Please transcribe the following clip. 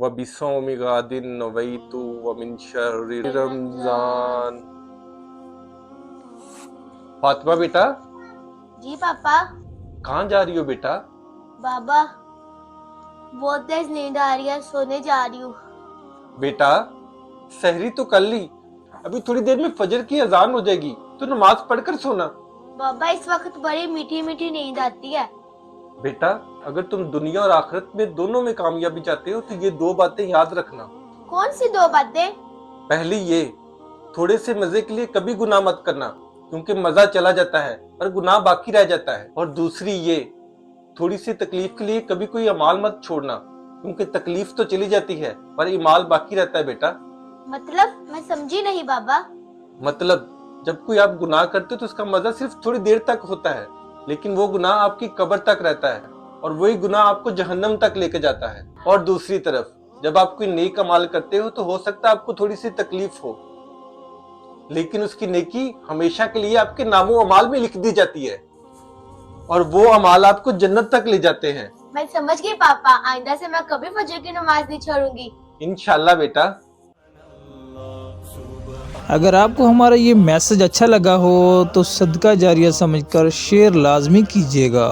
व बिसौमि गादिन नवैतु व मिन शर्रि रमजान। फातिमा बेटा, जी पापा। कहाँ जा रही हो बेटा? बाबा बहुत तेज नींद आ रही है, सोने जा रही हूँ। बेटा सहरी तो कर ली, अभी थोड़ी देर में फजर की अजान हो जाएगी, तो नमाज पढ़कर सोना। बाबा इस वक्त बड़ी मीठी मीठी नींद आती है। बेटा अगर तुम दुनिया और आखिरत में दोनों में कामयाबी चाहते हो तो ये दो बातें याद रखना। कौन सी दो बातें? पहली ये, थोड़े से मजे के लिए कभी गुनाह मत करना, क्योंकि मजा चला जाता है पर गुनाह बाकी रह जाता है। और दूसरी ये, थोड़ी सी तकलीफ के लिए कभी कोई अमाल मत छोड़ना, क्योंकि तकलीफ तो चली जाती है पर इमाल बाकी रहता है बेटा। मतलब मैं समझी नहीं बाबा। मतलब जब कोई आप गुनाह करते हो तो उसका मजा सिर्फ थोड़ी देर तक होता है, लेकिन वो गुनाह आपकी कब्र तक रहता है और वही गुनाह आपको जहन्नम तक लेके जाता है। और दूसरी तरफ जब आप कोई नेक अमाल करते हो तो हो सकता है आपको थोड़ी सी तकलीफ हो, लेकिन उसकी नेकी हमेशा के लिए आपके नामो अमाल में लिख दी जाती है और वो अमाल आपको जन्नत तक ले जाते हैं। मैं समझ गई पापा, आइंदा से मैं कभी फजर की नमाज नहीं छोड़ूंगी। इंशाल्लाह बेटा। अगर आपको हमारा ये मैसेज अच्छा लगा हो तो सदका जारिया समझकर शेयर लाजमी कीजिएगा।